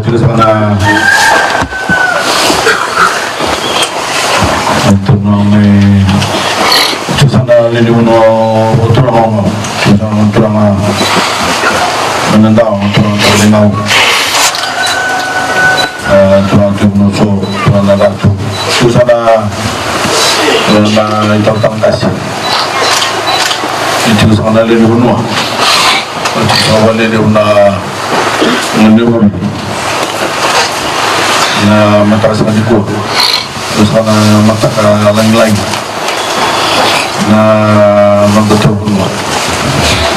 juga sana untuk nami sana lili uno utura homo sana utura ma menendang utura terlinau utura tubuh so utura nagatu sana na itaw tangkas itu sana lili uno itu lili uno menurut na mataas na diko terus kana mata ka lang-lang na magdataw mo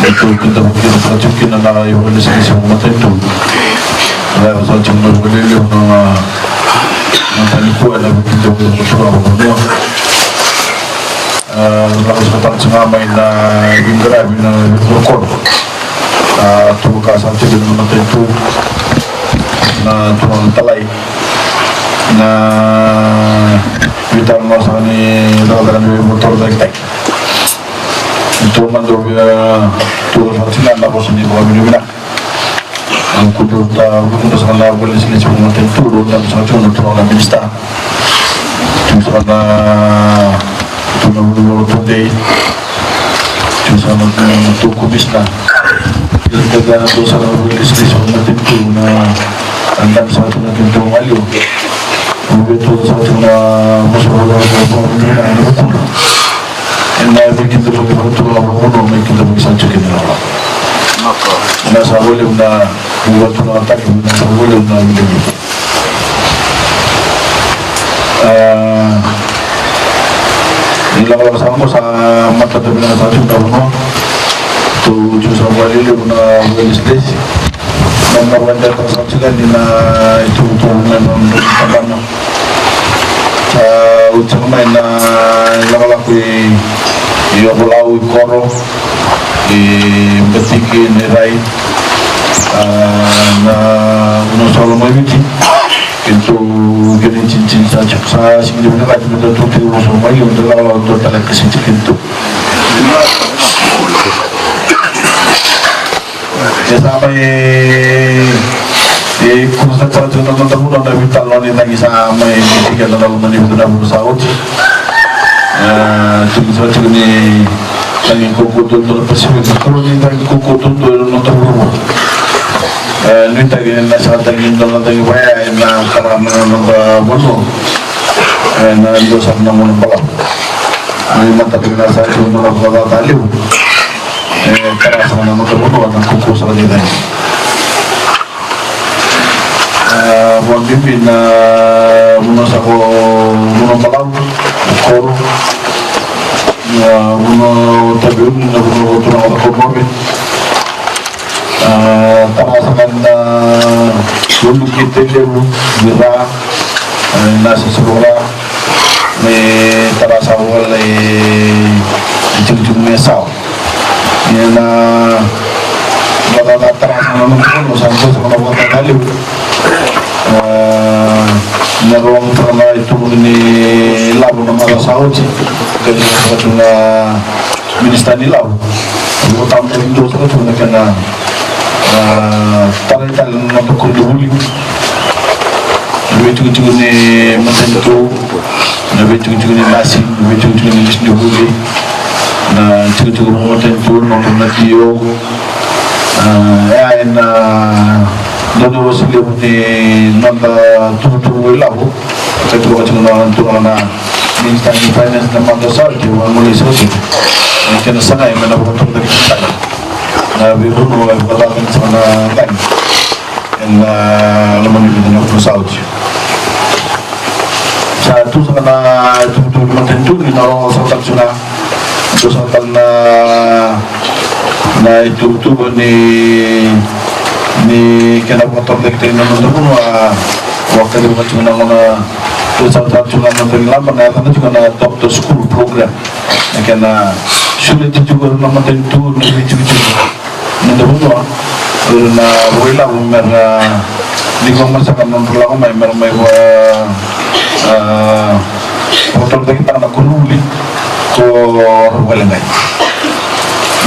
ito kita pagkakachukin na nakayuhin sa isang mata ito kaya sa ating naguliliw ng talikuan na kita pagkakachukin mo lakas katang sa ngamay na yung grabe na rekord tubuka sa ating mata ito na tumang talay na vital mo sa ni dagan ni motor tek itu mando tu sa na ko sa ni ko ni ang kudo ta kudo sa na boleh sini semua tentu do dan sa tu no na minista tu sa na tu no no today tu sa na tu kubisna dagan do sa na boleh sini semua tentu na andam sa tu na tentu walio betul satu masalah yang kita betul orang kita bisa cekik orang. Nah, saya boleh na buat orang tak boleh na begini. Ilang sama sa mata terbilang satu tahun tu justru boleh na boleh nomor wajah tersaksikan di itu memang apa ucap main laku iyo pulau koro betikin rai na solo mai biti itu gini cincin saja saya sih dia bilang ada tuh di urusan mai untuk lalu untuk talak kesinci itu ya sampai kung sa tsara tsara na tamu na vital no ni tagi sa may bigyan na naman ni na busawot tsara tsara ni tagi kukutun to pasipit kuro ni tagi kukutun to no tamu ni tagi na sa tagi na tagi baya na karama na bono na dosap na mo pala ay matapig na sa ito na pagkakaliw karasa na mo tamu na kukusa kanila buat pimpin muna sa ko muna palaw koro muna tabiun na muna tunang ako mabit tamasakan na lulukit tiliw gira nasa surura may tarasa wala itig-tig mesaw yan na matatarasa na naman ko saan ko sa mga matagaliw narong pernah itu ini labu nama Saudi dari satu minister di labu, aku tahu itu satu kena tarik nama kuduli, lebih cukup ni macam itu, lebih cukup ni nasi, lebih cukup ni disduli, nah cukup macam itu nama Nadio, ya dodo sili ni nanda tu labu itu macam mana tu mana minister finance nama dasar tu mulai sebut kena sangat yang mana betul dari kita na biru mulai berlaku sana kan yang lemah ni dengan perusahaan satu sana tu macam tu ni orang sangat sudah tu sangat na itu ni kena motor elektrik na nandun mo waktu itu macam mana saat juga nandun laman na kena juga na doctor school program na kena sulit juga naman tentu nandun mo na wala umera di ko masakan ng pula ko may motor elektrik na kunuli ko wala na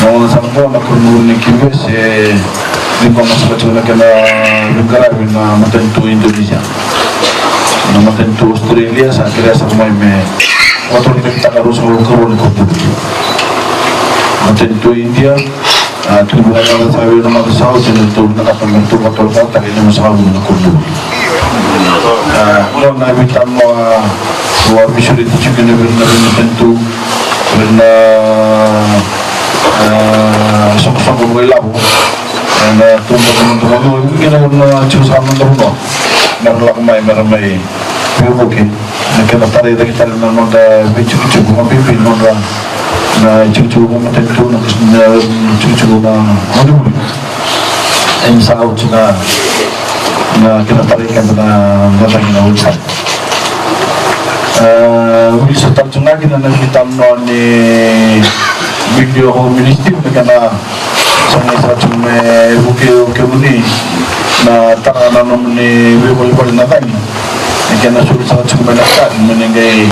Naona sana na kununi kibese ni kwa masababu na kena negara na matentu Indonesia na matentu Australia sa kira sa mai me wato ni kita harus ngurus ko matentu India tu berada sa sabi na masaw sa tu nakapagmentu wato ta ni masaw na kudu na bitan mo wa misuri tu chicken na matentu na sok-sok gue labu, dan tumbuh-tumbuh itu kita guna cuci sama terus, merlak mai, oke, kita tarik dari kita nonda cuci bunga pipi nonda, na cuci bunga tentu na cuci bunga, mana boleh, ini sangat cina, na kita tarik kan na nonda kita ucap, bisa tercuna kita nanti tamnoni video ministry karena sangat cuma buke muni na tanah muni boleh nakan karena sulit sangat cuma nakan meninggai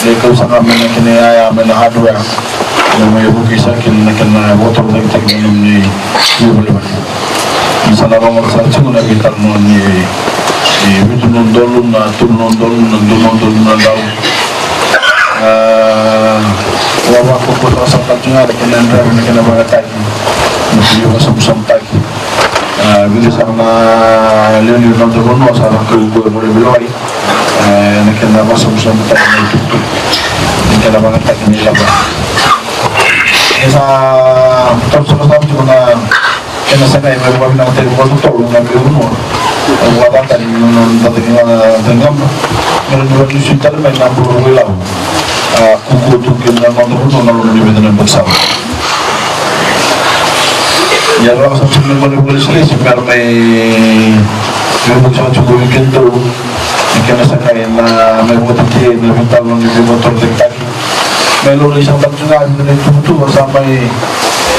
mereka sangat meninggai ayam mena hardware yang buke sakin karena motor mereka muni boleh misalnya orang sangat cuma nak kita muni itu nondolun na dau wawah kumpul rasa juga ada kena banget mesti juga sampai bila sama Leonid nonton sama ke boleh beloi nak kena masuk sampai itu kena banget ini lah esa terus juga kena sana yang baru nak tadi baru tahu nak beli buat tadi tadi dengan menurut kita main 60 ribu kuku tu kena nonton nonton di betul bersama. Ya orang sampai boleh selesai biar main bersama cukup weekend tu. Kena sekarang main buat dia lebih tahu lebih motor dekat. Melu sampai juga dari tu sampai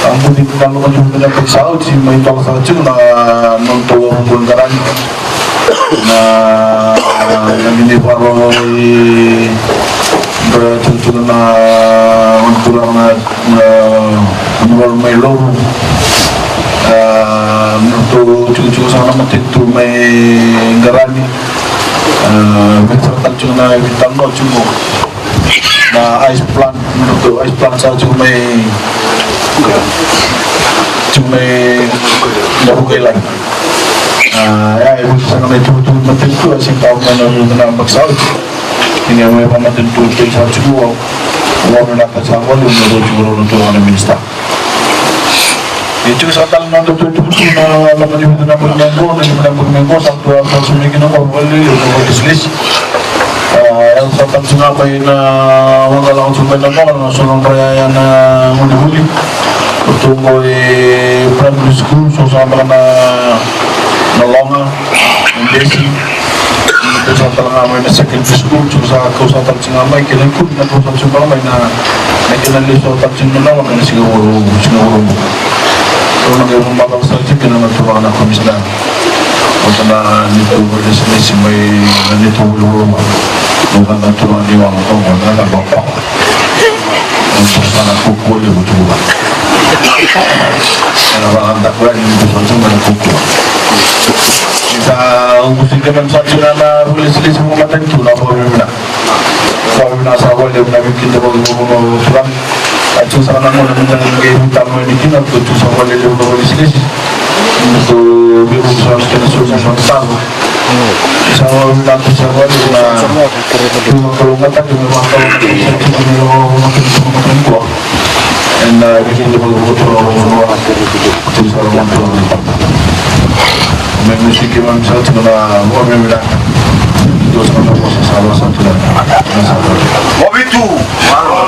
angkut di kalau macam bersama si main tolak saja nonton Bulgaran. Nah, yang ini baru bercucuk na untuk menjual melo untuk cucuk sama menentu garani berserta cuma kita no cuma na ice plant menurut ice plant saya cuma nggak buka lagi ya ibu sangat itu menentu asyik tahu mana maksud ini yang memang tentu tidak cukup orang nak campur untuk jual untuk orang minister. Itu sahaja nak tu na menyebut nama berminggu satu atau seminggu nak boleh untuk dislis. Yang sahaja cuma main orang langsung main nama langsung perayaan mudi untuk primary school sama nolongan desi. Terus setelah main secondary school, terus aku setelah cengamai kalian pun nak proses sekolah main kalian lihat setelah cengamai main Singapura. Kalau nak rumah bangsa kalian nak coba nak komisioner. Kalau itu berdesinasi main itu rumah, bukan nak coba di wang atau mana nak bapak. Untuk sana kuku dia coba. Kalau anda kurang ini proses mana kuku. Kita usahakan saja na boleh semua macam itu nak bagaimana sahaja nak bikin bagaimana surat acu sana mau dengan game tamu ini kita tu sahaja boleh selesai untuk biru soal kena soal tahu sama nanti sahaja na kalau ngata kita makan makan semua kuah and bikin bagaimana tu sahaja musik yang saya cuma mau bilang itu salah satu dan mau itu mau